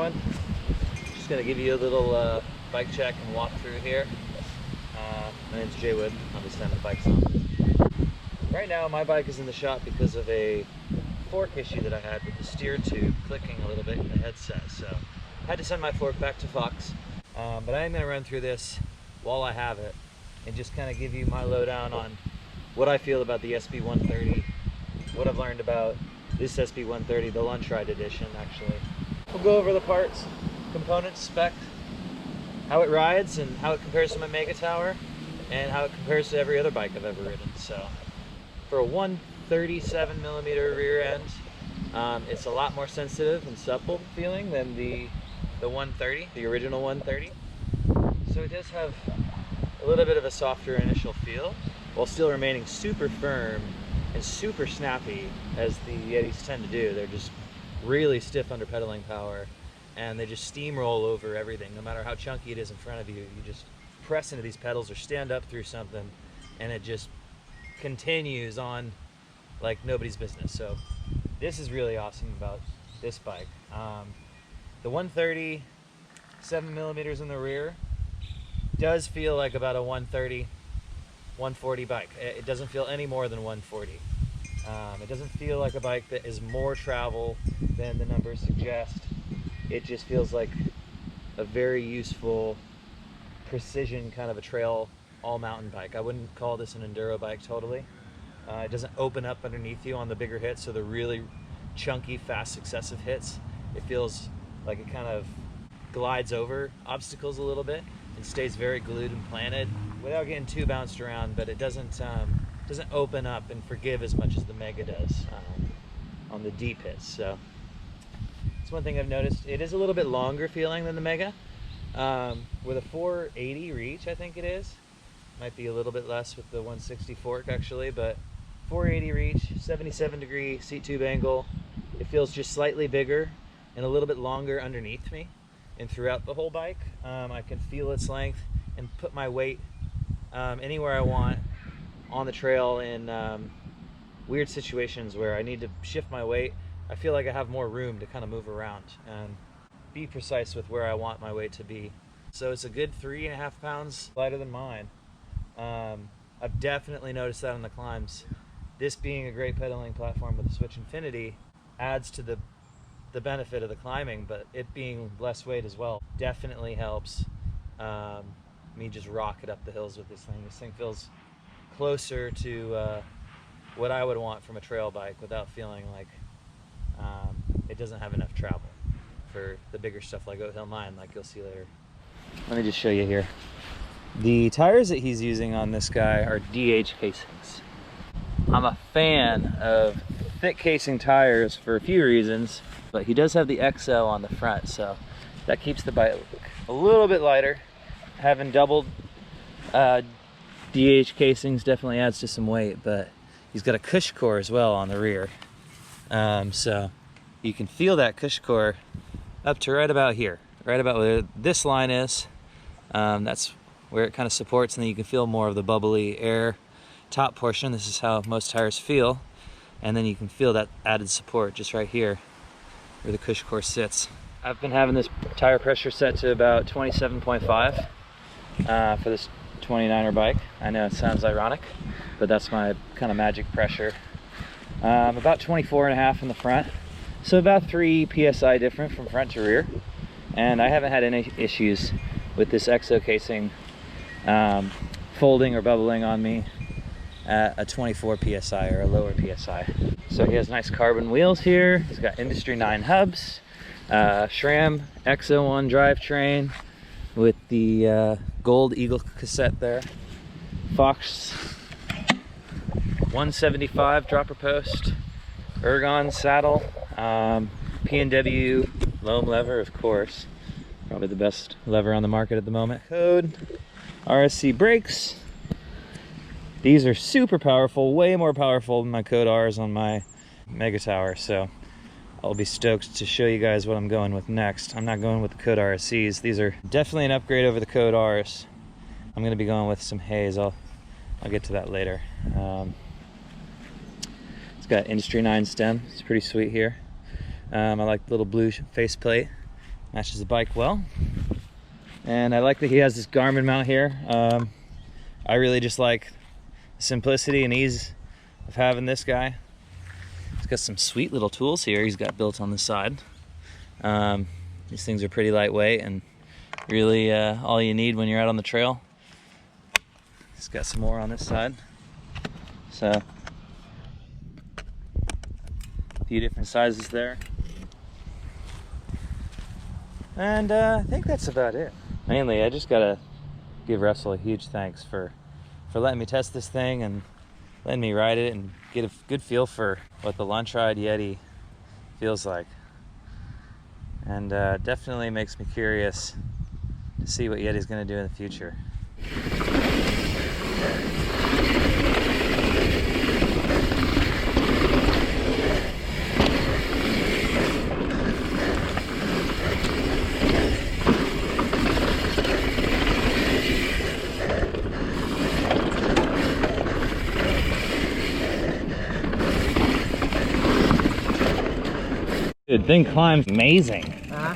everyone. Just gonna give you a little bike check and walk through here. My name's Jay Wood. I'll be standing the bike's on. Right now my bike is in the shop because of a fork issue that I had with the steer tube clicking a little bit in the headset. So I had to send my fork back to Fox. But I am gonna run through this while I have it and just kind of give you my lowdown on what I feel about the SB-130, what I've learned about this SB-130, the Lunch Ride edition actually. We'll go over the parts, components, spec, how it rides and how it compares to my Mega Tower, and how it compares to every other bike I've ever ridden. So for a 137mm rear end, it's a lot more sensitive and supple feeling than the 130, the original 130. So it does have a little bit of a softer initial feel, while still remaining super firm and super snappy as the Yetis tend to do. They're just really stiff under pedaling power, and they just steamroll over everything. No matter how chunky it is in front of you, you just press into these pedals or stand up through something, and it just continues on like nobody's business. So this is really awesome about this bike. The 130, 7mm in the rear, does feel like about a 130, 140 bike. It doesn't feel any more than 140. It doesn't feel like a bike that is more travel than the numbers suggest. It just feels like a very useful precision kind of a trail all mountain bike. I wouldn't call this an enduro bike totally. It doesn't open up underneath you on the bigger hits, so the really chunky, fast, successive hits. It feels like it kind of glides over obstacles a little bit and stays very glued and planted without getting too bounced around, but it doesn't open up and forgive as much as the Mega does on the deep hits. So that's one thing I've noticed. It is a little bit longer feeling than the Mega, with a 480 reach, I think it is. Might be a little bit less with the 160 fork actually, but 480 reach, 77-degree seat tube angle. It feels just slightly bigger and a little bit longer underneath me and throughout the whole bike. I can feel its length and put my weight anywhere I want on the trail in weird situations where I need to shift my weight. I feel like I have more room to kind of move around and be precise with where I want my weight to be. So it's a good 3.5 pounds lighter than mine. I've definitely noticed that on the climbs. This being a great pedaling platform with the Switch Infinity adds to the benefit of the climbing, but it being less weight as well definitely helps me just rock it up the hills with this thing. This thing feels closer to what I would want from a trail bike without feeling like it doesn't have enough travel for the bigger stuff like Oat Hill 9, like you'll see later. Let me just show you here. The tires that he's using on this guy are DH casings. I'm a fan of thick casing tires for a few reasons, but he does have the XL on the front, so that keeps the bike a little bit lighter. Having doubled DH casings definitely adds to some weight, but he's got a cush core as well on the rear. So you can feel that cush core up to right about here, right about where this line is. That's where it kind of supports, and then you can feel more of the bubbly air top portion. This is how most tires feel. And then you can feel that added support just right here where the cush core sits. I've been having this tire pressure set to about 27.5 for this 29er bike. I know it sounds ironic, but that's my kind of magic pressure. About 24.5 in the front, so about 3 psi different from front to rear. And I haven't had any issues with this exo casing folding or bubbling on me at a 24 psi or a lower psi. So he has nice carbon wheels here. He's got Industry 9 hubs, SRAM XO1 drivetrain with the gold Eagle cassette there. Fox 175 dropper post, ergon saddle, P&W loam lever, of course. Probably the best lever on the market at the moment. Code, RSC brakes. These are super powerful, way more powerful than my Code R's on my Mega Tower, so I'll be stoked to show you guys what I'm going with next. I'm not going with the Code RSCs. These are definitely an upgrade over the Code R's. I'm going to be going with some Haze. I'll get to that later. It's got Industry 9 stem. It's pretty sweet here. I like the little blue faceplate Matches the bike well. And I like that he has this Garmin mount here. I really just like the simplicity and ease of having this guy. He's got some sweet little tools here he's got built on the side. These things are pretty lightweight and really all you need when you're out on the trail. He's got some more on this side. So, a few different sizes there. And I think that's about it. Mainly, I just gotta give Russell a huge thanks for letting me test this thing and letting me ride it and get a good feel for what the Lunch Ride Yeti feels like. And definitely makes me curious to see what Yeti's gonna do in the future. Dude, thing climbs amazing.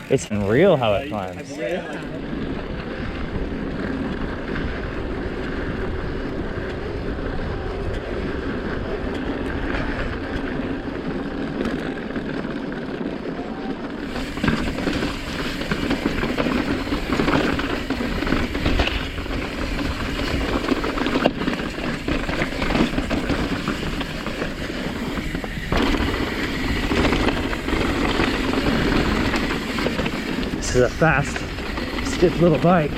It's unreal how it climbs. This is a fast, stiff little bike.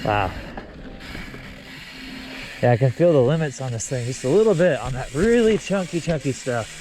Wow. Yeah, I can feel the limits on this thing just a little bit on that really chunky stuff.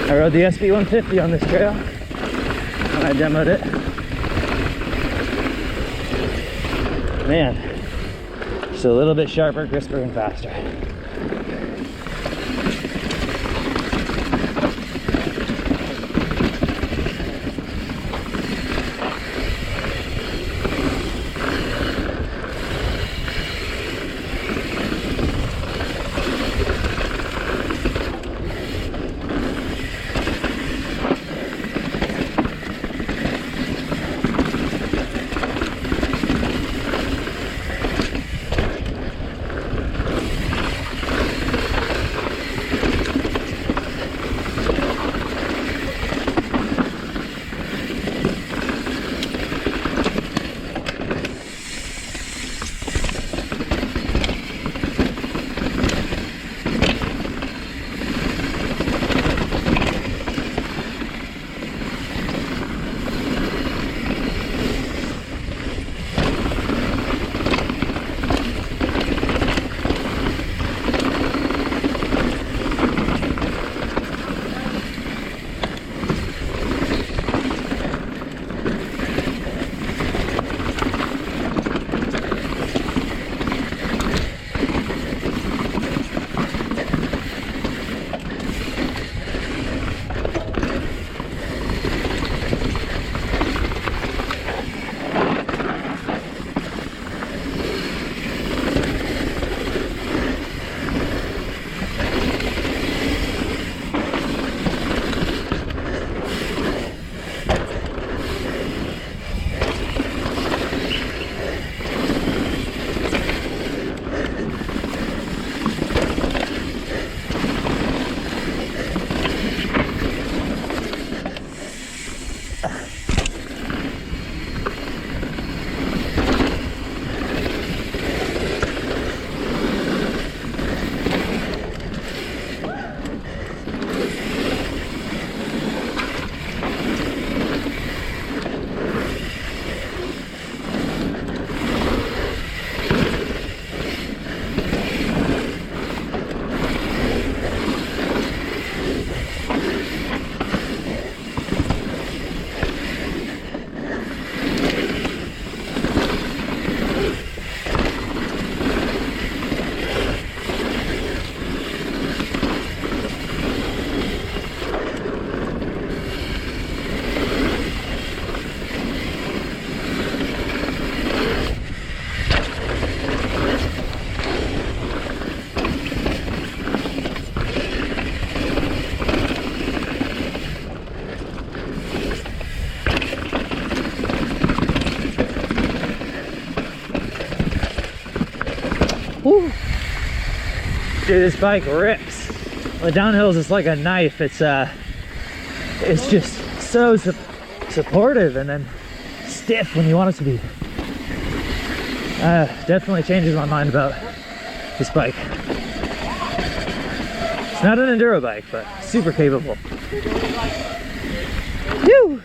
I rode the SB-150 on this trail when I demoed it. Man, just a little bit sharper, crisper, and faster. Dude, this bike rips. The downhills is like a knife. It's just so supportive and then stiff when you want it to be. Definitely changes my mind about this bike. It's not an enduro bike, but super capable. Whew.